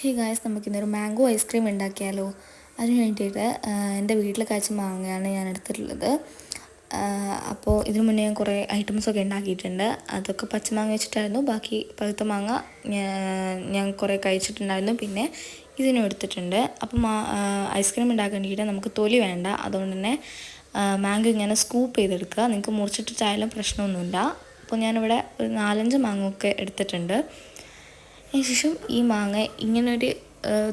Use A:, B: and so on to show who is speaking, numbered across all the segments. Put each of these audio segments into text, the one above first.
A: ഹേ guys, നമുക്കിന്നൊരു mango ice cream ഉണ്ടാക്കിയാലോ? അതിന് വേണ്ടിയിട്ട് എൻ്റെ വീട്ടിൽ കായ്ച്ച മാങ്ങയാണ് ഞാൻ എടുത്തിട്ടുള്ളത്. അപ്പോൾ ഇതിനു മുന്നേ ഞാൻ കുറേ ഐറ്റംസൊക്കെ ഉണ്ടാക്കിയിട്ടുണ്ട്. അതൊക്കെ പച്ചമാങ്ങ വെച്ചിട്ടായിരുന്നു. ബാക്കി പഴുത്ത മാങ്ങ ഞാൻ കുറേ കഴിച്ചിട്ടുണ്ടായിരുന്നു. പിന്നെ ഇതിനും എടുത്തിട്ടുണ്ട്. അപ്പം ഐസ്ക്രീം ഉണ്ടാക്കാൻ വേണ്ടിയിട്ട് നമുക്ക് തൊലി വേണ്ട. അതുകൊണ്ട് തന്നെ മാംഗോ ഇങ്ങനെ സ്കൂപ്പ് ചെയ്തെടുക്കുക. നിങ്ങൾക്ക് മുറിച്ചിട്ടിട്ടായാലും പ്രശ്നമൊന്നുമില്ല. അപ്പോൾ ഞാനിവിടെ ഒരു 4-5 മാങ്ങ ഒക്കെ എടുത്തിട്ടുണ്ട്. അതിനുശേഷം ഈ മാങ്ങ ഇങ്ങനൊരു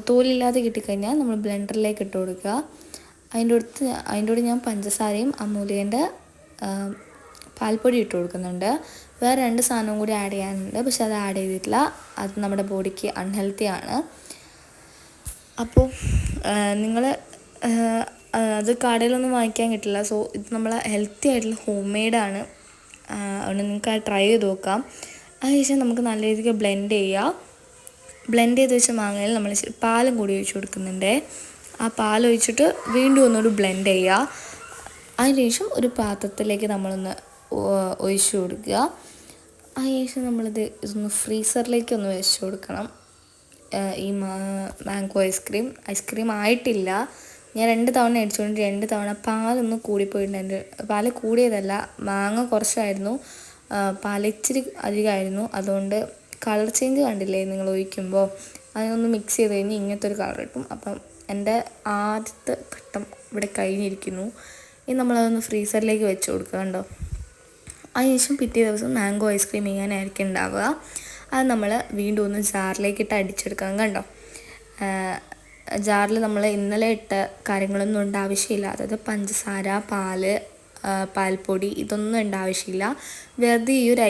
A: തോലില്ലാതെ കിട്ടിക്കഴിഞ്ഞാൽ നമ്മൾ ബ്ലെൻഡറിലേക്ക് ഇട്ട് കൊടുക്കുക. അതിൻ്റെ കൂടെ ഞാൻ പഞ്ചസാരയും അമൂല്യേൻ്റെ പാൽപ്പൊടി ഇട്ട് കൊടുക്കുന്നുണ്ട്. വേറെ 2 സാധനവും കൂടി ആഡ് ചെയ്യാനുണ്ട്, പക്ഷെ അത് ആഡ് ചെയ്തിട്ടില്ല. അത് നമ്മുടെ ബോഡിക്ക് അൺഹെൽത്തി ആണ്. അപ്പോൾ നിങ്ങൾ അത് കടയിലൊന്നും വാങ്ങിക്കാൻ കിട്ടില്ല. സോ ഇത് നമ്മൾ ഹെൽത്തി ആയിട്ടുള്ള ഹോം മെയ്ഡാണ്. അതുകൊണ്ട് നിങ്ങൾക്ക് അത് ട്രൈ ചെയ്ത് നോക്കാം. അതിനുശേഷം നമുക്ക് നല്ല രീതിക്ക് ബ്ലെൻഡ് ചെയ്യുക. ബ്ലെൻഡ് ചെയ്ത് വെച്ച മാങ്ങയിൽ നമ്മൾ പാലും കൂടി ഒഴിച്ച് കൊടുക്കുന്നുണ്ട്. ആ പാൽ ഒഴിച്ചിട്ട് വീണ്ടും ഒന്നുകൂടി ബ്ലെൻഡ് ചെയ്യുക. അതിനുശേഷം ഒരു പാത്രത്തിലേക്ക് നമ്മളൊന്ന് ഒഴിച്ച് കൊടുക്കുക. അതിനുശേഷം ഇതൊന്ന് ഫ്രീസറിലേക്ക് ഒന്ന് വെച്ച് കൊടുക്കണം. ഈ മാംഗോ ഐസ്ക്രീം ആയിട്ടില്ല. ഞാൻ 2 തവണ അടിച്ചുകൊണ്ട് 2 തവണ പാലൊന്ന് കൂടിപ്പോയിട്ടുണ്ട്. പാല് കൂടിയതല്ല, മാങ്ങ കുറച്ചായിരുന്നു, പാൽ ഇച്ചിരി അധികമായിരുന്നു. അതുകൊണ്ട് കളർ ചേഞ്ച് കണ്ടില്ലേ നിങ്ങൾ ഒഴിക്കുമ്പോൾ? അതിനൊന്ന് മിക്സ് ചെയ്ത് കഴിഞ്ഞ് ഇങ്ങനത്തെ ഒരു കളർ കിട്ടും. അപ്പം എൻ്റെ ആദ്യത്തെ ഘട്ടം ഇവിടെ കഴിഞ്ഞിരിക്കുന്നു. ഇനി നമ്മളതൊന്ന് ഫ്രീസറിലേക്ക് വെച്ച് കൊടുക്കുക. കണ്ടോ? അതിനുശേഷം പിറ്റേ ദിവസം മാംഗോ ഐസ്ക്രീം ചെയ്യാനായിരിക്കും ഉണ്ടാവുക. അത് നമ്മൾ വീണ്ടും ഒന്ന് ജാറിലേക്കിട്ട് അടിച്ചെടുക്കാം. കണ്ടോ? ജാറിൽ നമ്മൾ ഇന്നലെ ഇട്ട കാര്യങ്ങളൊന്നും ഉണ്ട് ആവശ്യമില്ല. അതായത് പഞ്ചസാര, പാൽപ്പൊടി ഇതൊന്നും ഉണ്ട് ആവശ്യമില്ല. വെറുതെ ഈ ഒരു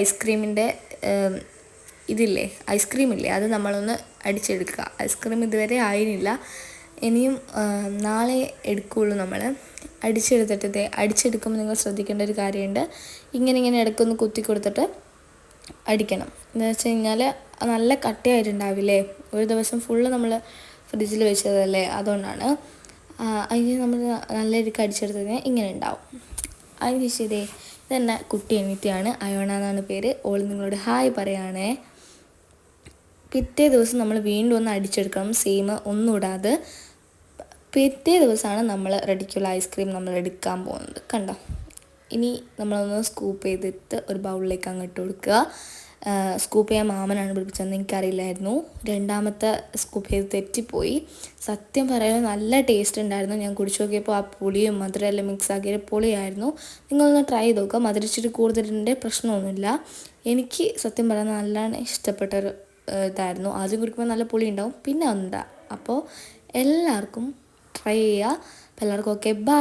A: ഐസ്ക്രീമില്ലേ, അത് നമ്മളൊന്ന് അടിച്ചെടുക്കുക. ഐസ്ക്രീം ഇതുവരെ ആയിരുന്നില്ല, ഇനിയും നാളെ എടുക്കുകയുള്ളൂ. നമ്മൾ അടിച്ചെടുക്കുമ്പോൾ നിങ്ങൾ ശ്രദ്ധിക്കേണ്ട ഒരു കാര്യമുണ്ട്. ഇങ്ങനെ ഇടയ്ക്കൊന്ന് കുത്തി കൊടുത്തിട്ട് അടിക്കണം. എന്താ വെച്ച് കഴിഞ്ഞാൽ നല്ല കട്ടിയായിട്ടുണ്ടാവില്ലേ? ഒരു ദിവസം ഫുള്ള് നമ്മൾ ഫ്രിഡ്ജിൽ വെച്ചതല്ലേ, അതുകൊണ്ടാണ്. അതിന് നമ്മൾ നല്ല രീതിക്ക് അടിച്ചെടുത്ത് കഴിഞ്ഞാൽ ഇങ്ങനെ ഉണ്ടാവും. അതിന് ശരി, ഇതെന്നെ കുട്ടി അനിയത്തിയാണ്, അയോണ എന്നാണ് പേര്. ഓൾ നിങ്ങളോട് ഹായ് പറയുകയാണേ. പിറ്റേ ദിവസം നമ്മൾ വീണ്ടും ഒന്ന് അടിച്ചെടുക്കണം, സെയിം ഒന്നും ഇടാതെ. പിറ്റേ ദിവസമാണ് നമ്മൾ റെഡിക്കുള്ള ഐസ്ക്രീം നമ്മൾ എടുക്കാൻ പോകുന്നത്. കണ്ടോ? ഇനി നമ്മളൊന്ന് സ്കൂപ്പ് ചെയ്തിട്ട് ഒരു ബൗളിലേക്ക് അങ്ങോട്ട് കൊടുക്കുക. സ്കൂപ്പ് ചെയ്യാൻ മാമനാണ് പഠിപ്പിച്ചതെന്ന് എനിക്കറിയില്ലായിരുന്നു. 2ാമത്തെ സ്കൂപ്പ് ചെയ്ത് തെറ്റിപ്പോയി. സത്യം പറയാൻ നല്ല ടേസ്റ്റ് ഉണ്ടായിരുന്നു. ഞാൻ കുടിച്ചു നോക്കിയപ്പോൾ ആ പുളിയും മധുരമെല്ലാം മിക്സ് ആക്കിയ പൊളിയായിരുന്നു. നിങ്ങളൊന്ന് ട്രൈ ചെയ്ത് നോക്കുക. മധുരിച്ചിട്ട് കൂടുതലിൻ്റെ പ്രശ്നമൊന്നുമില്ല. എനിക്ക് സത്യം പറയാൻ നല്ലോണം ഇഷ്ടപ്പെട്ടൊരു ഇതായിരുന്നു. ആദ്യം കുടിക്കുമ്പോൾ നല്ല പുളി ഉണ്ടാവും, പിന്നെ ഉണ്ടാ. അപ്പോൾ എല്ലാവർക്കും ട്രൈ ചെയ്യുക. അപ്പോൾ എല്ലാവർക്കും ഓക്കെ, ബൈ.